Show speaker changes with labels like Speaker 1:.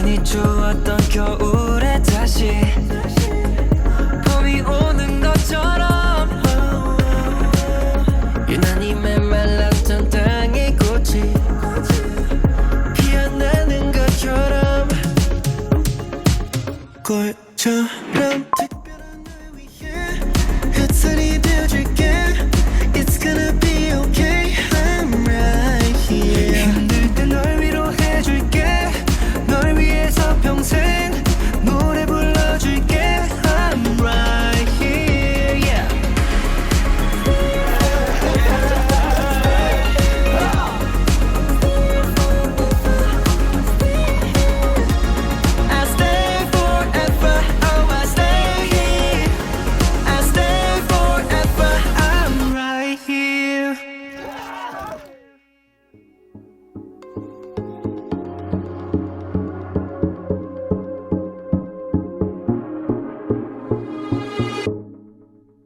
Speaker 1: 많이 좋았던 겨울에 다시 봄이 오는 것처럼 유난히 메말랐던 땅의 꽃이 피어나는 것처럼 꿀처럼